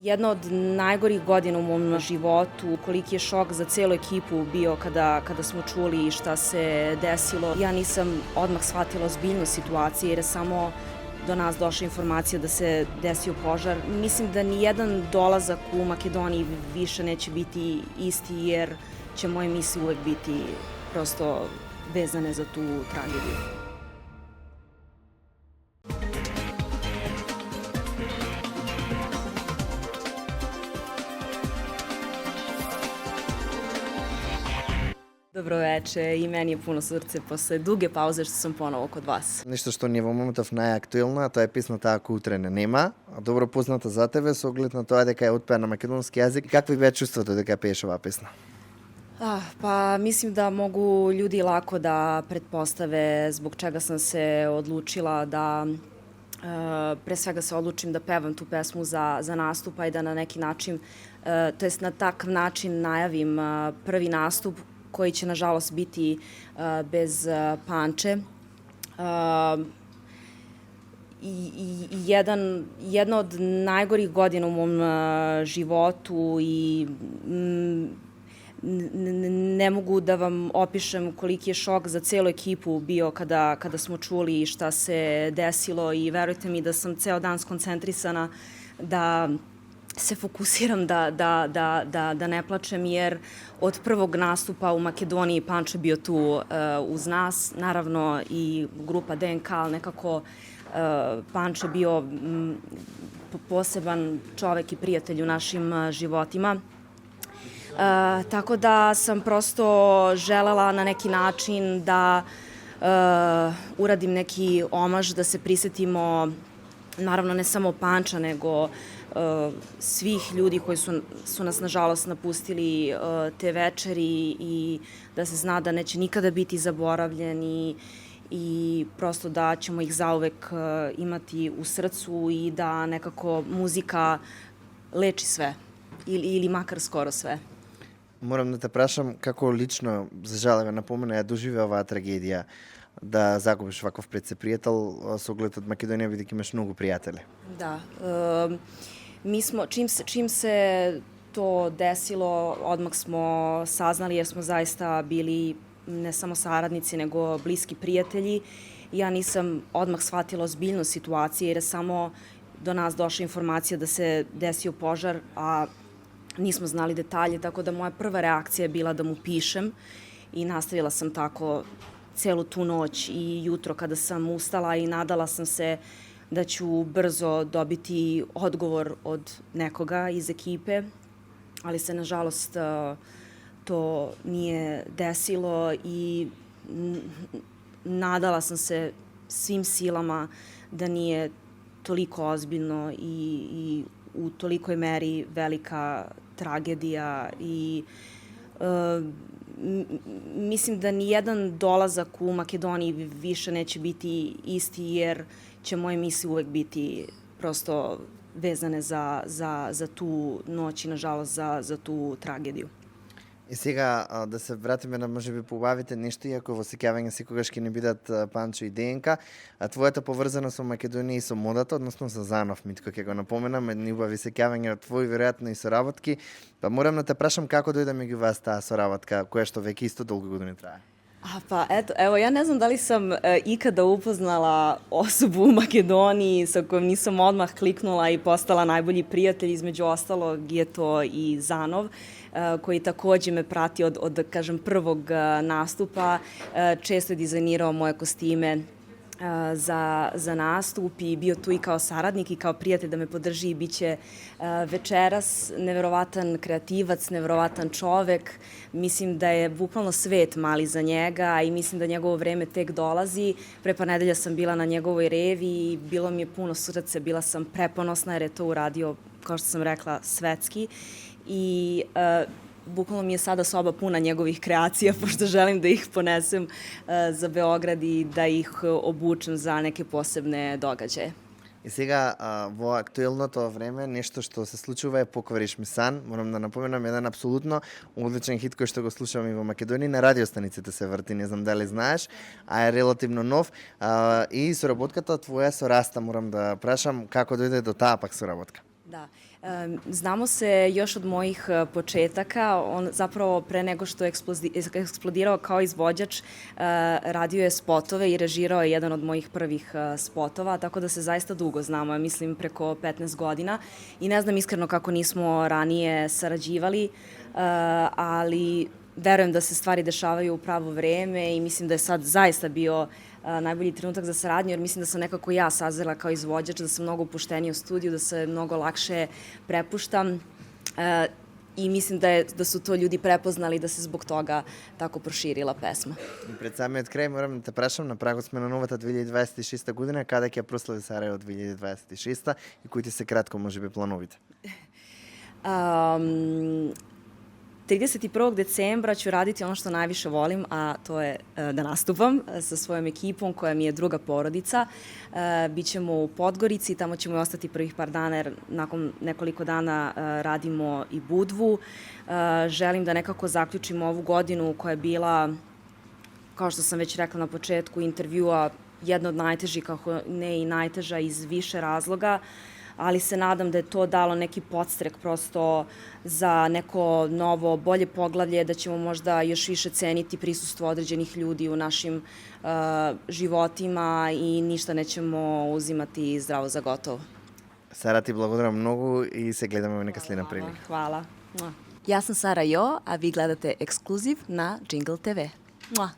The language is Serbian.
Jedna od najgorih godina u mom životu, koliki je šok za celu ekipu bio kada smo čuli šta se desilo. Ja nisam odmah shvatila ozbiljnost situacije jer je samo do nas došla informacija da se desio požar. Mislim da ni jedan dolazak u Makedoniji više neće biti isti jer će moje misli uvek biti prosto vezane za tu tragediju. Dobro veče, i meni je puno srce posle duge pauze što sam ponovo kod vas. Нешто што ни е во моментов најактуелно, а тоа е песната Ако утре не нема, добро позната за тебе со оглед на тоа дека е отпеа на македонски јазик. Какви беа чувството дека пееш оваа песна? Pa mislim da mogu ljudi lako da pretpostave zbog čega sam se odlučila da pre svega se odlučim da pevam tu pesmu za nastup, a i da na neki način, to jest na takav način najavim prvi nastup koji će nažalost biti bez Panče. Jedna od najgorih godina u mom životu i ne mogu da vam opišem koliki je šok za celu ekipu bio kada smo čuli šta se desilo i verujte mi da sam ceo dan skoncentrisana da se fokusiram da ne plačem jer od prvog nastupa u Makedoniji Panče bio tu uz nas, naravno i grupa DNK, ali nekako Panče bio poseban čovek i prijatelj u našim životima. Tako da sam prosto želela na neki način da uradim neki omaž, da se prisetimo naravno ne samo Panča, nego svih ljudi koji su nas nažalost napustili te večeri i da se zna da neće nikada biti zaboravljeni i prosto da ćemo ih zauvek imati u srcu i da nekako muzika leči sve ili makar skoro sve. Морам да те прашам како лично, за жал ме напомена, ја доживеа оваа трагедија да загубиш ваков прецепријател со оглед од Македонија, бидејќи имаш многу пријатели. Da, mi smo, čim se to desilo, odmah smo saznali jer smo zaista bili ne samo saradnici, nego bliski prijatelji. Ja nisam odmah shvatila ozbiljnost situacije jer je samo do nas došla informacija da se desio požar, a nismo znali detalje, tako da moja prva reakcija je bila da mu pišem i nastavila sam tako celu tu noć i jutro kada sam ustala i nadala sam se da ću brzo dobiti odgovor od nekoga iz ekipe, ali se nažalost to nije desilo i nadala sam se svim silama da nije toliko ozbiljno i u tolikoj meri velika tragedija i mislim da ni jedan dolazak u Makedoniji više neće biti isti jer će moje misli uvek biti prosto vezane za tu noć i nažalost za tu tragediju. И сега да се вратиме на можеби поубавите нешто, иако во сеќавање секогаш ќе не бидат Панчо и ДНК, а твојата поврзаност со Македонија и со модата, односно со Занов, Митко, ќе го напоменам, едни убави сеќавања од твои веројатно и соработки, па морам да те прашам како дојде меѓу вас таа соработка, која што веќе исто долго години трае. Pa evo, ja ne znam da li sam ikada upoznala osobu u Makedoniji sa kojom nisam odmah kliknula i postala najbolji prijatelj, između ostalog je to i Zanov, koji takođe me prati od kažem, prvog nastupa, često je dizajnirao moje kostime za nastup i bio tu i kao saradnik i kao prijatelj da me podrži i bit će večeras neverovatan kreativac, neverovatan čovek. Mislim da je bukvalno svet mali za njega i mislim da njegovo vreme tek dolazi. Pre par nedelja sam bila na njegovoj revi i bilo mi je puno srce, bila sam preponosna jer je to uradio, kao što sam rekla, svetski. I bukvalno mi je sada soba puna njegovih kreacija, pošto želim da ih ponesem za Beograd i da ih obučem za neke posebne događaje. И сега во актуелното време нешто што се случува е Поквариш ми сан. Морам да напоменам еден апсолутно одличен хит кој што го слушаме и во Македонија, на радиостаниците се врти, не знам дали знаеш, а е релативно нов. И соработката твоја со Раста, морам да прашам како дојде до таа пак соработка. Da. Znamo se još od mojih početaka. On zapravo pre nego što je eksplodirao kao izvođač, radio je spotove i režirao je jedan od mojih prvih spotova, tako da se zaista dugo znamo, mislim preko 15 godina. I ne znam iskreno kako nismo ranije sarađivali, ali verujem da se stvari dešavaju u pravo vreme i mislim da je sad zaista bio najbolji trenutak za saradnju, jer mislim da sam nekako ja sazrela kao izvođač, da sam mnogo opuštenija u studiju, da se mnogo lakše prepuštam i mislim da su to ljudi prepoznali, da se zbog toga tako proširila pesma. И пред самиот крај морам да те прашам, на прагот сме на новата 2026 година, каде ќе прослави Сарајево 2026 и кои ти се кратко можеби плановите? 31. decembra ću raditi ono što najviše volim, a to je da nastupam sa svojom ekipom koja mi je druga porodica. Bićemo u Podgorici, tamo ćemo i ostati prvih par dana jer nakon nekoliko dana radimo i Budvu. Želim da nekako zaključimo ovu godinu koja je bila, kao što sam već rekla na početku intervjua, jedna od najtežih, kako ne i najteža iz više razloga, ali se nadam da je to dalo neki podstrek prosto za neko novo, bolje poglavlje, da ćemo možda još više ceniti prisustvo određenih ljudi u našim životima i ništa nećemo uzimati zdravo za gotovo. Сара, ти благодарам многу и се гледаме во нека следна прилика. Hvala. Ja sam Sara Jo, a vi gledate Ekskluziv na Jingle TV. Mua.